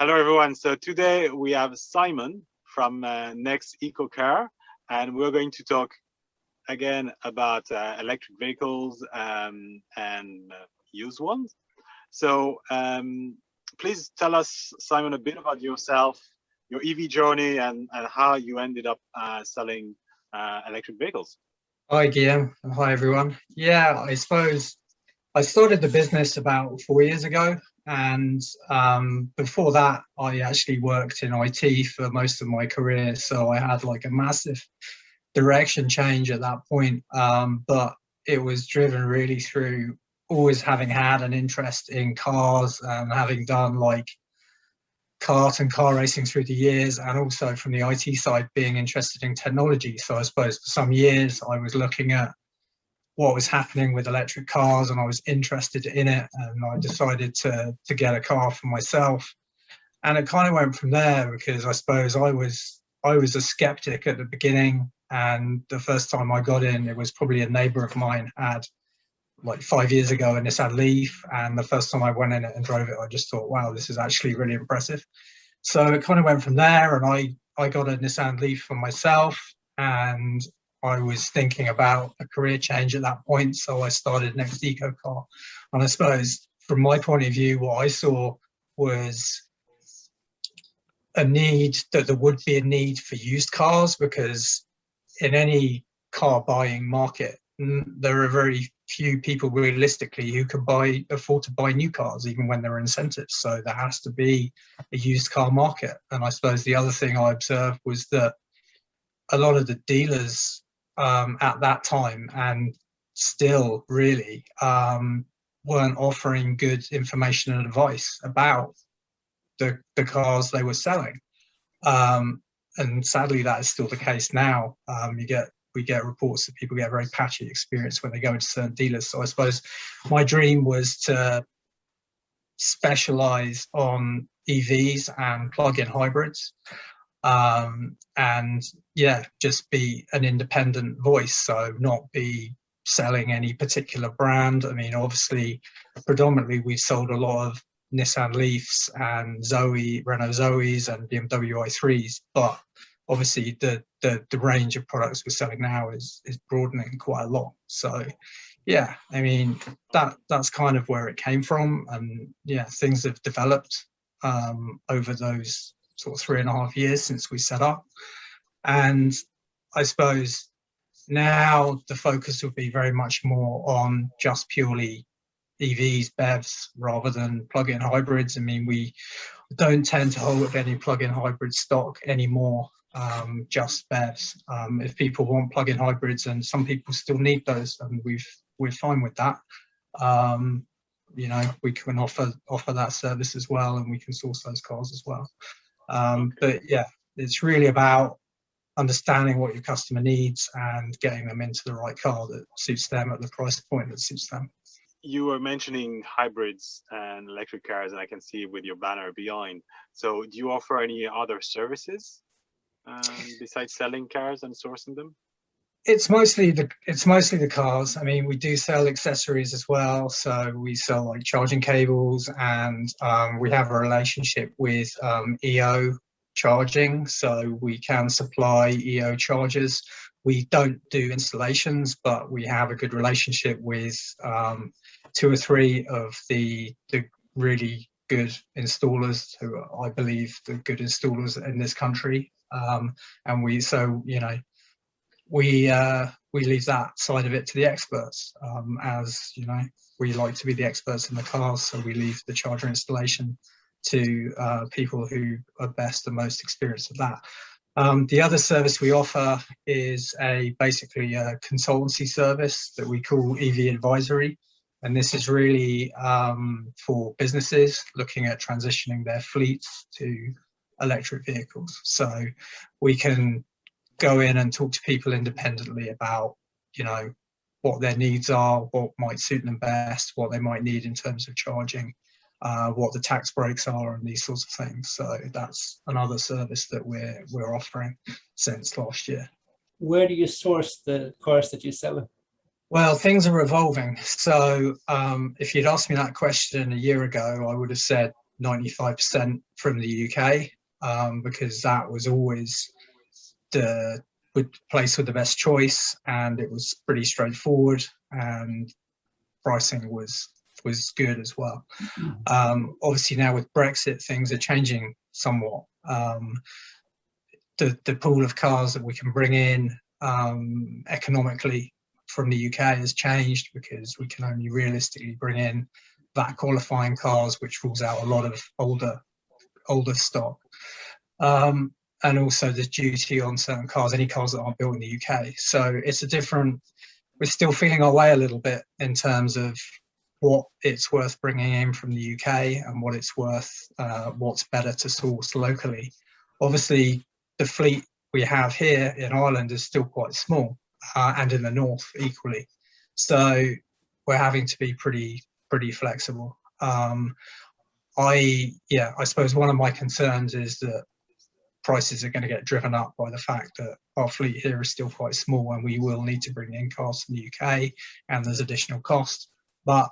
Hello, everyone. So today we have Simon from nextecocar, and we're going to talk again about electric vehicles and used ones. So please tell us, Simon, a bit about yourself, your EV journey, and how you ended up selling electric vehicles. Hi, Guillaume. Hi, everyone. Yeah, I suppose I started the business about 4 years ago. And before that, I actually worked in IT for most of my career. So I had like a massive direction change at that point. But it was driven really through always having had an interest in cars and having done like kart and car racing through the years, and also from the IT side being interested in technology. So I suppose for some years I was looking at what was happening with electric cars and I was interested in it, and I decided to get a car for myself. And it kind of went from there, because I suppose I was a skeptic at the beginning, and the first time I got in, it was probably a neighbor of mine had like 5 years ago a Nissan Leaf, and the first time I went in it and drove it, I just thought, wow, this is actually really impressive. So it kind of went from there, and I got a Nissan Leaf for myself, and I was thinking about a career change at that point, so I started nextecocar. And I suppose from my point of view, what I saw was a need, that there would be a need for used cars, because in any car buying market, there are very few people realistically who can afford to buy new cars, even when there are incentives. So there has to be a used car market. And I suppose the other thing I observed was that a lot of the dealers at that time, and still really, weren't offering good information and advice about the cars they were selling. And sadly, that is still the case now. We get reports that people get very patchy experience when they go into certain dealers. So I suppose my dream was to specialize on EVs and plug-in hybrids, and yeah, just be an independent voice, so not be selling any particular brand. I mean, obviously, predominantly we've sold a lot of Nissan Leafs and Renault Zoes and BMW i3s, but obviously the range of products we're selling now is broadening quite a lot. So yeah, I mean, that's kind of where it came from. And yeah, things have developed over those sort of 3.5 years since we set up. And I suppose now the focus would be very much more on just purely EVs, BEVs, rather than plug-in hybrids. I mean, we don't tend to hold any plug-in hybrid stock anymore, just BEVs. If people want plug-in hybrids, and some people still need those, and we're fine with that. You know, we can offer that service as well, and we can source those cars as well. But yeah, it's really about understanding what your customer needs and getting them into the right car that suits them at the price point that suits them. You were mentioning hybrids and electric cars, and I can see with your banner behind. So do you offer any other services besides selling cars and sourcing them? It's mostly the cars. I mean, we do sell accessories as well. So we sell like charging cables, and we have a relationship with EO charging, so we can supply EO chargers. We don't do installations, but we have a good relationship with 2 or 3 of the really good installers, who are, I believe, the good installers in this country. And we leave that side of it to the experts, as you know, we like to be the experts in the cars, so we leave the charger installation to people who are best and most experienced at that. The other service we offer is basically a consultancy service that we call EV Advisory. And this is really for businesses looking at transitioning their fleets to electric vehicles. So we can go in and talk to people independently about, you know, what their needs are, what might suit them best, what they might need in terms of charging, what the tax breaks are, and these sorts of things. So that's another service that we're offering since last year. Where do you source the cars that you sell? Well, things are evolving. So if you'd asked me that question a year ago, I would have said 95% from the UK, because that was always the place with the best choice, and it was pretty straightforward, and pricing was good as well. Obviously now with Brexit, things are changing somewhat. The pool of cars that we can bring in economically from the UK has changed, because we can only realistically bring in VAT qualifying cars, which rules out a lot of older stock. And also there's duty on certain cars, any cars that aren't built in the UK. So it's we're still feeling our way a little bit in terms of what it's worth bringing in from the UK and what it's worth, what's better to source locally. Obviously, the fleet we have here in Ireland is still quite small, and in the north equally. So we're having to be pretty flexible. I suppose one of my concerns is that prices are going to get driven up by the fact that our fleet here is still quite small, and we will need to bring in cars from the UK, and there's additional cost. But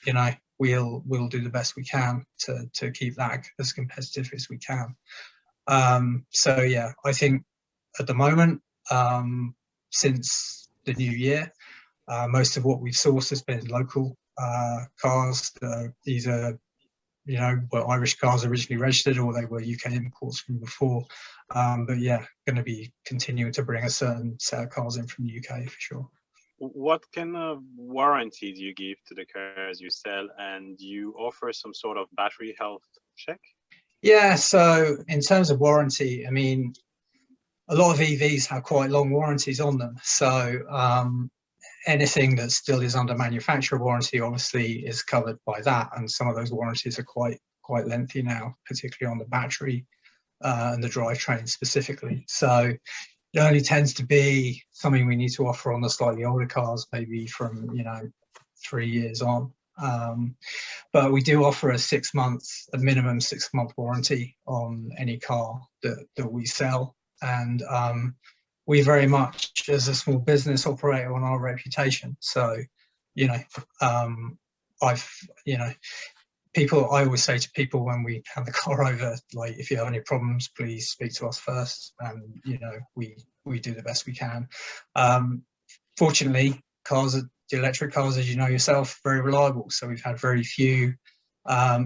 you know, we'll do the best we can to keep that as competitive as we can. So yeah, I think at the moment, since the new year, most of what we've sourced has been local cars. These are, you know, were Irish cars originally registered, or they were UK imports from before. But yeah, going to be continuing to bring a certain set of cars in from the UK for sure. What kind of warranty do you give to the cars you sell, and do you offer some sort of battery health check? Yeah, so in terms of warranty, I mean, a lot of EVs have quite long warranties on them. So anything that still is under manufacturer warranty obviously is covered by that, and some of those warranties are quite lengthy now, particularly on the battery and the drivetrain specifically. So it only tends to be something we need to offer on the slightly older cars, maybe from 3 years on. But we do offer a minimum 6 month warranty on any car that we sell, and we very much, as a small business, operate on our reputation. So, I always say to people when we hand the car over, like, if you have any problems, please speak to us first, and we do the best we can. Fortunately, the electric cars, as you know yourself, very reliable. So we've had very few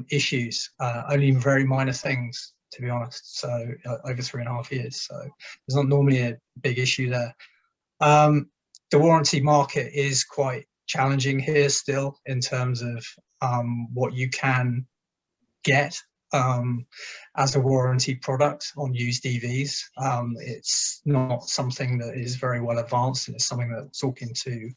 issues, only very minor things, to be honest. So over 3.5 years. So there's not normally a big issue there. The warranty market is quite challenging here still in terms of what you can get as a warranty product on used EVs. It's not something that is very well advanced, and it's something that I'm talking to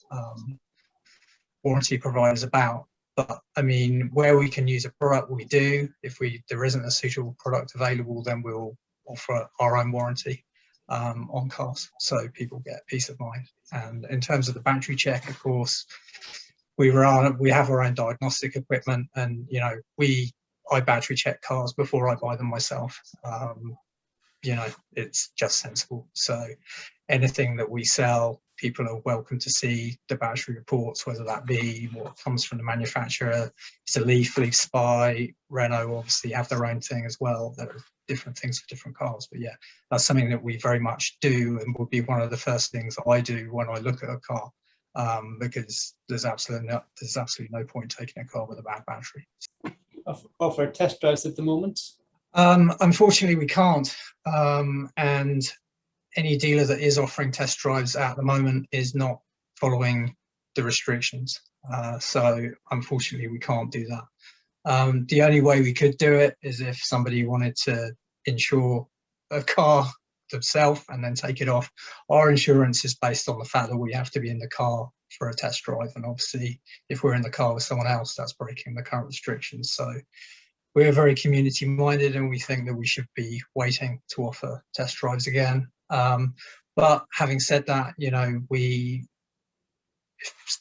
warranty providers about. But I mean, where we can use a product, we do. If there isn't a suitable product available, then we'll offer our own warranty on cars, so people get peace of mind. And in terms of the battery check, of course, we have our own diagnostic equipment, and I battery check cars before I buy them myself. It's just sensible. So anything that we sell, people are welcome to see the battery reports, whether that be what comes from the manufacturer. It's a Leaf Spy, Renault obviously have their own thing as well. There are different things for different cars, but yeah, that's something that we very much do, and would be one of the first things that I do when I look at a car, because there's absolutely no point taking a car with a bad battery. Offer test drives at the moment? Unfortunately, we can't, and any dealer that is offering test drives at the moment is not following the restrictions. So unfortunately, we can't do that. The only way we could do it is if somebody wanted to insure a car themselves and then take it off. Our insurance is based on the fact that we have to be in the car for a test drive, and obviously if we're in the car with someone else, that's breaking the current restrictions. So we're very community minded, and we think that we should be waiting to offer test drives again. But having said that, if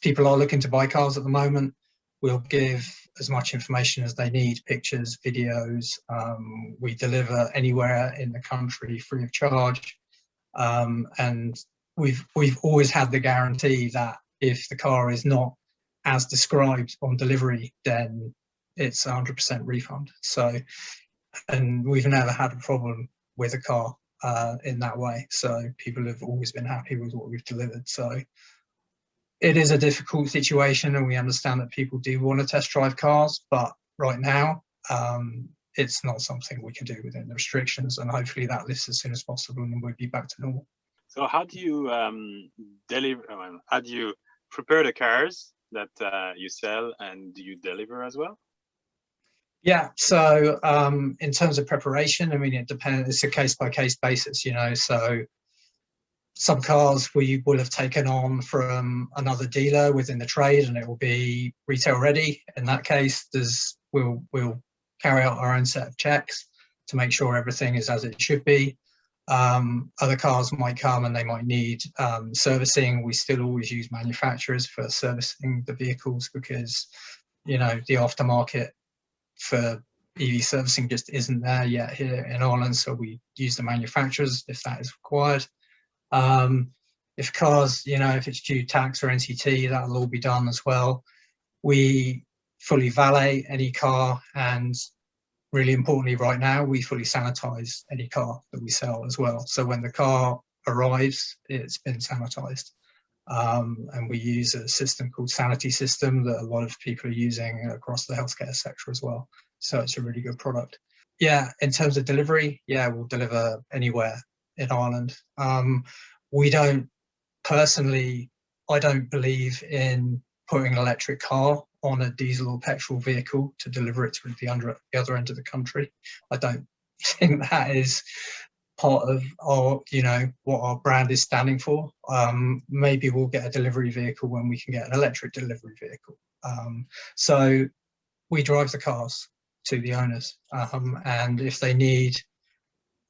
people are looking to buy cars at the moment, we'll give as much information as they need, pictures, videos. We deliver anywhere in the country free of charge, and we've always had the guarantee that if the car is not as described on delivery, then it's 100% refund. So, and we've never had a problem with a car in that way. So people have always been happy with what we've delivered. So it is a difficult situation, and we understand that people do want to test drive cars, but right now it's not something we can do within the restrictions, and hopefully that lifts as soon as possible and we'll be back to normal. So how do you deliver? How do you prepare the cars that you sell, and do you deliver as well? Yeah, so in terms of preparation, I mean, it depends. It's a case-by-case basis, you know. So some cars we will have taken on from another dealer within the trade, and it will be retail ready. In that case, we'll carry out our own set of checks to make sure everything is as it should be. Other cars might come and they might need servicing. We still always use manufacturers for servicing the vehicles because, you know, the aftermarket for EV servicing just isn't there yet here in Ireland. So we use the manufacturers if that is required. If cars, you know, if it's due tax or NCT, that'll all be done as well. We fully valet any car, and really importantly right now, we fully sanitize any car that we sell as well. So when the car arrives, it's been sanitized. And we use a system called Sanity System that a lot of people are using across the healthcare sector as well. So it's a really good product. Yeah, in terms of delivery, yeah, we'll deliver anywhere in Ireland. We don't personally, I don't believe in putting an electric car on a diesel or petrol vehicle to deliver it to the other end of the country. I don't think that is part of our, you know, what our brand is standing for. Maybe we'll get a delivery vehicle when we can get an electric delivery vehicle. So we drive the cars to the owners, and if they need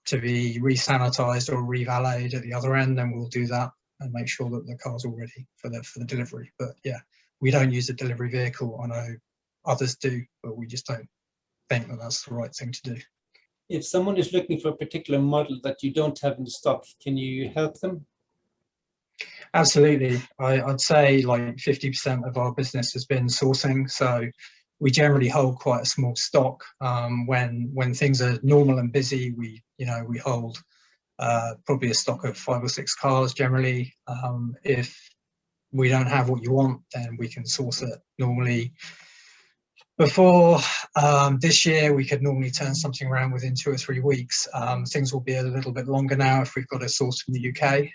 to be re-sanitized or re-valeted at the other end, then we'll do that and make sure that the car's all ready for the delivery. But yeah, we don't use a delivery vehicle. I know others do, but we just don't think that that's the right thing to do. If someone is looking for a particular model that you don't have in stock, can you help them? Absolutely. I'd say like 50% of our business has been sourcing. So we generally hold quite a small stock. When things are normal and busy, we hold probably a stock of 5 or 6 cars generally. If we don't have what you want, then we can source it normally. Before this year, we could normally turn something around within 2 or 3 weeks. Things will be a little bit longer now if we've got a source from the UK,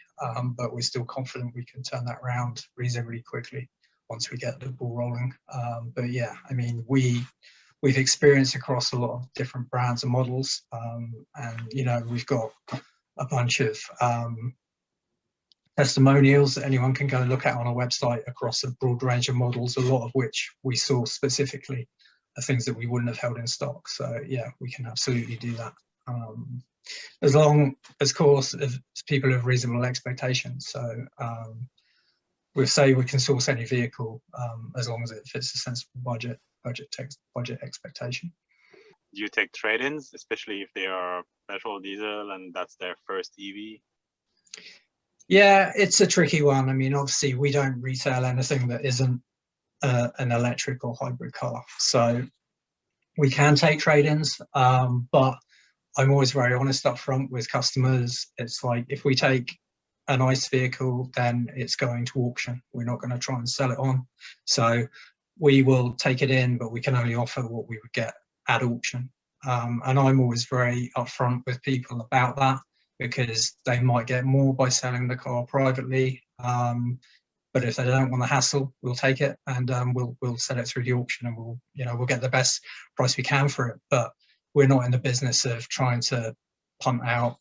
but we're still confident we can turn that around reasonably quickly once we get the ball rolling. But yeah, I mean, we've experienced across a lot of different brands and models, and you know, we've got a bunch of testimonials that anyone can go and look at on our website across a broad range of models, a lot of which we source specifically are things that we wouldn't have held in stock. So yeah, we can absolutely do that. As long as, of course, as people have reasonable expectations. So we'll say we can source any vehicle as long as it fits a sensible budget expectation. Do you take trade-ins, especially if they are petrol, diesel, and that's their first EV? Yeah, it's a tricky one. I mean, obviously, we don't retail anything that isn't an electric or hybrid car. So we can take trade-ins, but I'm always very honest up front with customers. It's like, if we take an ICE vehicle, then it's going to auction. We're not going to try and sell it on. So we will take it in, but we can only offer what we would get at auction. And I'm always very upfront with people about that, because they might get more by selling the car privately. But if they don't want the hassle, we'll take it, and we'll sell it through the auction, and we'll get the best price we can for it. But we're not in the business of trying to punt out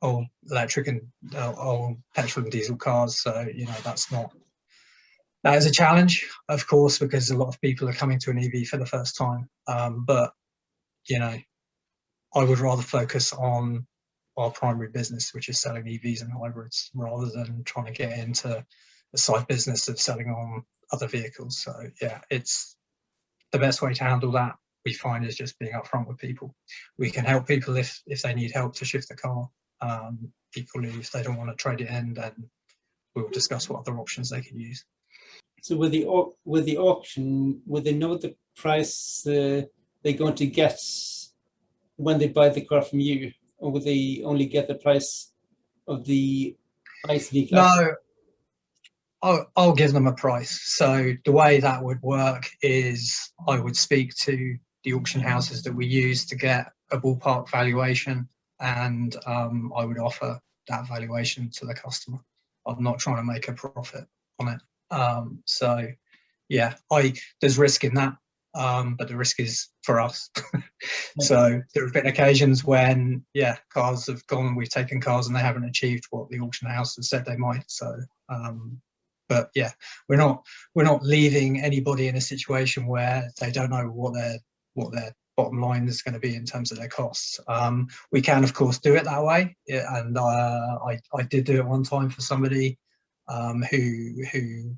old electric and old petrol and diesel cars. So that is a challenge, of course, because a lot of people are coming to an EV for the first time. But I would rather focus on our primary business, which is selling EVs and hybrids, rather than trying to get into the side business of selling on other vehicles. So yeah, it's the best way to handle that, we find, is just being upfront with people. We can help people if they need help to shift the car. Equally, if they don't want to trade it in, then we'll discuss what other options they can use. So with the auction, would they know price they're going to get when they buy the car from you, or will they only get the price of the ICE vehicle? No, I'll give them a price. So the way that would work is I would speak to the auction houses that we use to get a ballpark valuation, and I would offer that valuation to the customer. I'm not trying to make a profit on it. So yeah, there's risk in that, but the risk is for us. So there have been occasions when, yeah, cars have gone, we've taken cars and they haven't achieved what the auction house has said they might. So, but yeah, we're not leaving anybody in a situation where they don't know what their bottom line is going to be in terms of their costs. We can, of course, do it that way, yeah, and I did do it one time for somebody who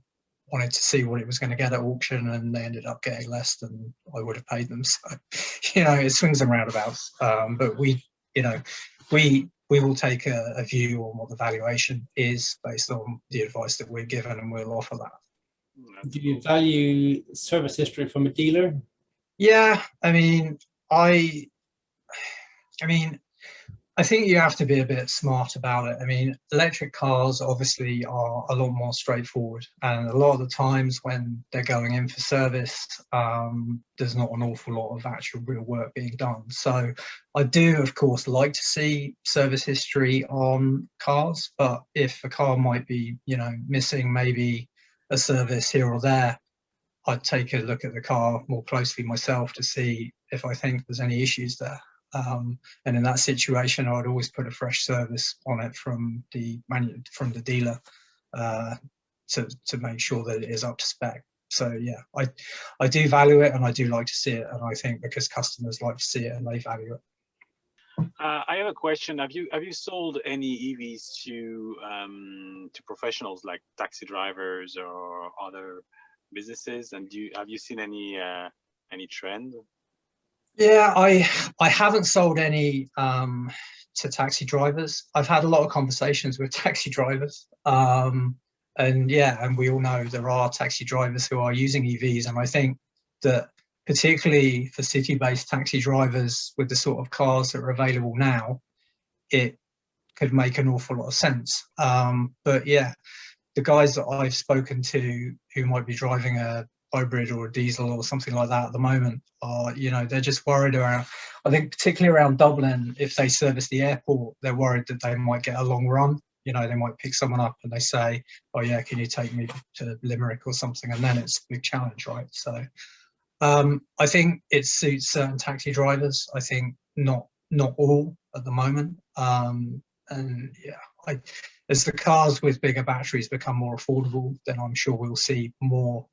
wanted to see what it was going to get at auction, and they ended up getting less than I would have paid them. So, you know, it swings and roundabouts. But we will take a view on what the valuation is based on the advice that we're given, and we'll offer that. Do you value service history from a dealer? Yeah, I mean, I think you have to be a bit smart about it. I mean, electric cars obviously are a lot more straightforward, and a lot of the times when they're going in for service, there's not an awful lot of actual real work being done. So I do, of course, like to see service history on cars, but if a car might be, you know, missing maybe a service here or there, I'd take a look at the car more closely myself to see if I think there's any issues there. And in that situation, I would always put a fresh service on it from the dealer to make sure that it is up to spec. So yeah, I do value it, and I do like to see it, and I think because customers like to see it and they value it. I have a question. Have you sold any EVs to professionals like taxi drivers or other businesses? And have you seen any trend? Yeah, I haven't sold any to taxi drivers. I've had a lot of conversations with taxi drivers, and yeah, and we all know there are taxi drivers who are using EVs, and I think that particularly for city-based taxi drivers with the sort of cars that are available now, it could make an awful lot of sense. But yeah, the guys that I've spoken to who might be driving a hybrid or a diesel or something like that at the moment are, you know, they're just worried around, I think particularly around Dublin, if they service the airport, they're worried that they might get a long run. You know, they might pick someone up and they say, oh yeah, can you take me to Limerick or something? And then it's a big challenge, right? So I think it suits certain taxi drivers. I think not all at the moment. And yeah, as the cars with bigger batteries become more affordable, then I'm sure we'll see more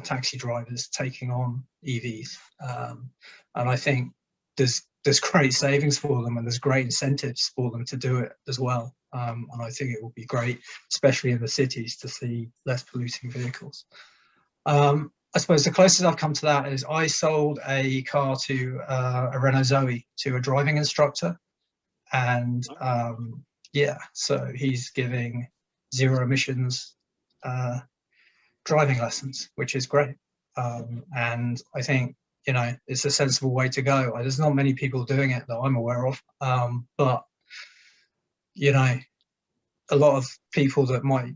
taxi drivers taking on EVs, and I think there's great savings for them, and there's great incentives for them to do it as well. And I think it will be great, especially in the cities, to see less polluting vehicles. I suppose the closest I've come to that is I sold a car to a Renault Zoe to a driving instructor, and yeah, so he's giving zero emissions driving lessons, which is great. And I think, you know, it's a sensible way to go. There's not many people doing it that I'm aware of, but you know, a lot of people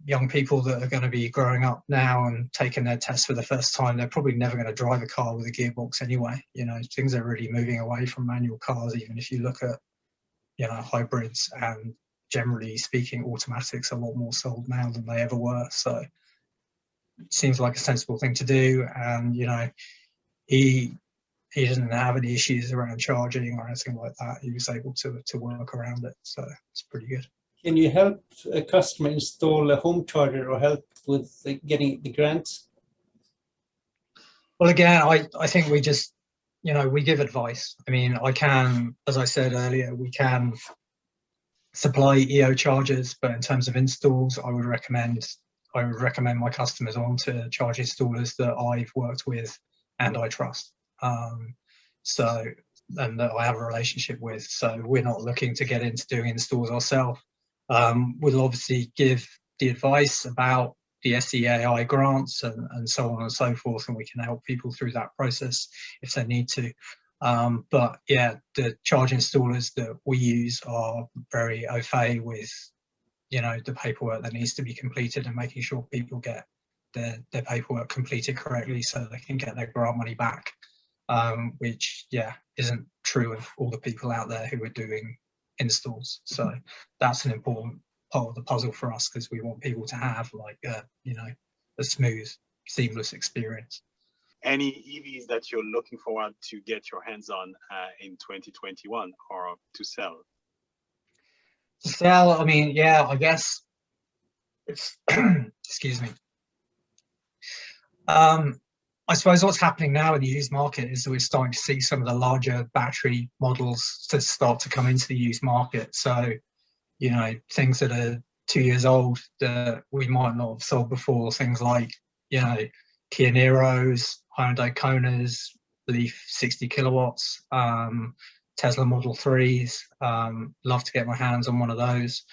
young people that are going to be growing up now and taking their test for the first time, they're probably never going to drive a car with a gearbox anyway. You know, things are really moving away from manual cars, even if you look at, you know, hybrids, and generally speaking, automatics are a lot more sold now than they ever were. So it seems like a sensible thing to do. And, you know, he doesn't have any issues around charging or anything like that. He was able to work around it. So it's pretty good. Can you help a customer install a home charger or help with getting the grants? Well, again, I think we just, you know, we give advice. I mean, I can, as I said earlier, we can supply EO chargers, but in terms of installs, I would recommend my customers on to charge installers that I've worked with and I trust. So, and that I have a relationship with. So we're not looking to get into doing installs ourselves. We'll obviously give the advice about the SEAI grants and so on and so forth, and we can help people through that process if they need to. But yeah, the charge installers that we use are very au fait with, you know, the paperwork that needs to be completed and making sure people get their paperwork completed correctly so they can get their grant money back, which, yeah, isn't true of all the people out there who are doing installs. So that's an important part of the puzzle for us, because we want people to have, like, you know, a smooth, seamless experience. Any EVs that you're looking forward to get your hands on in 2021 or to sell? To sell, I mean, yeah, I guess it's excuse me. I suppose what's happening now in the used market is that we're starting to see some of the larger battery models to start to come into the used market. So, you know, things that are 2 years old that we might not have sold before, things like, you know, Kia Niros, Hyundai Konas, Leaf 60 kilowatts, Tesla Model 3s. Love to get my hands on one of those.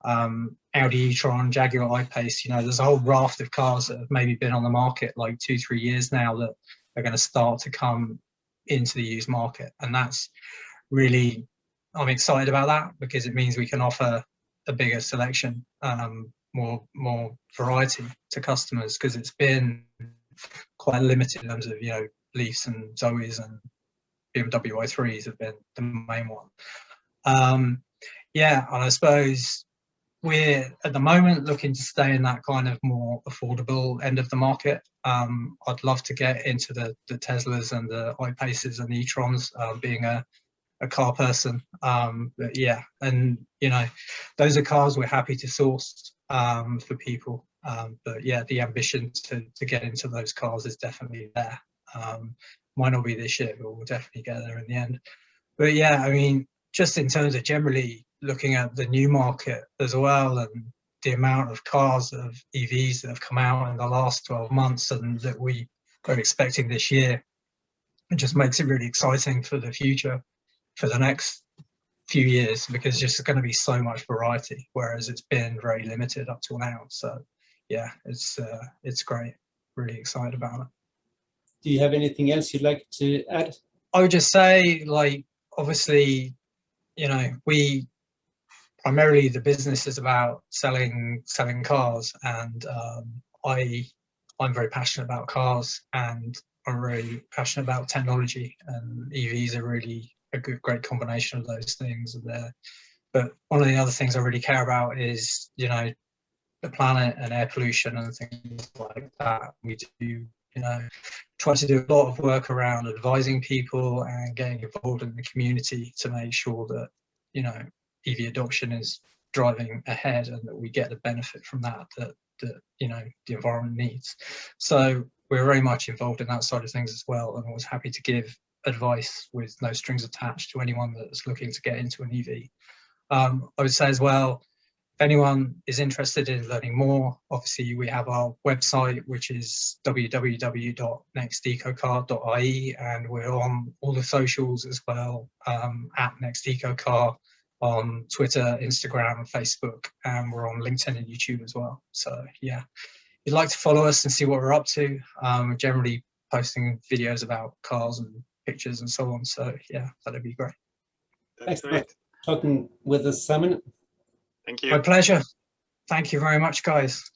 Audi e-tron, Jaguar I-Pace, you know, there's a whole raft of cars that have maybe been on the market like 2-3 years now that are going to start to come into the used market. And that's really, I'm excited about that, because it means we can offer a bigger selection, more variety to customers, because it's been quite limited in terms of, you know, Leafs and Zoes and BMW i3s have been the main one. Yeah, and I suppose we're at the moment looking to stay in that kind of more affordable end of the market. I'd love to get into the Teslas and the I-Paces and the e-trons, being a car person. But yeah, and you know, those are cars we're happy to source for people. But yeah, the ambition to get into those cars is definitely there. Might not be this year, but we'll definitely get there in the end. But yeah, I mean, just in terms of generally looking at the new market as well, and the amount of cars of EVs that have come out in the last 12 months and that we are expecting this year, it just makes it really exciting for the future, for the next few years, because there's just going to be so much variety, whereas it's been very limited up till now. So yeah, it's great. Really excited about it. Do you have anything else you'd like to add? I would just say, like, obviously, you know, we primarily, the business is about selling cars, and I'm very passionate about cars, and I'm really passionate about technology, and EVs are really a great combination of those things there. But one of the other things I really care about is, you know, the planet and air pollution and things like that. We do, you know, try to do a lot of work around advising people and getting involved in the community to make sure that, you know, EV adoption is driving ahead and that we get the benefit from that you know, the environment needs. So we're very much involved in that side of things as well, and I was happy to give advice with no strings attached to anyone that's looking to get into an EV. I would say as well, if anyone is interested in learning more, obviously we have our website, which is www.nextecocar.ie, and we're on all the socials as well, at nextecocar on Twitter, Instagram, Facebook, and we're on LinkedIn and YouTube as well. So yeah, if you'd like to follow us and see what we're up to, we're generally posting videos about cars and pictures and so on. So yeah, that'd be great. That's Thanks great. for talking with us, Simon. Thank you. My pleasure. Thank you very much, guys.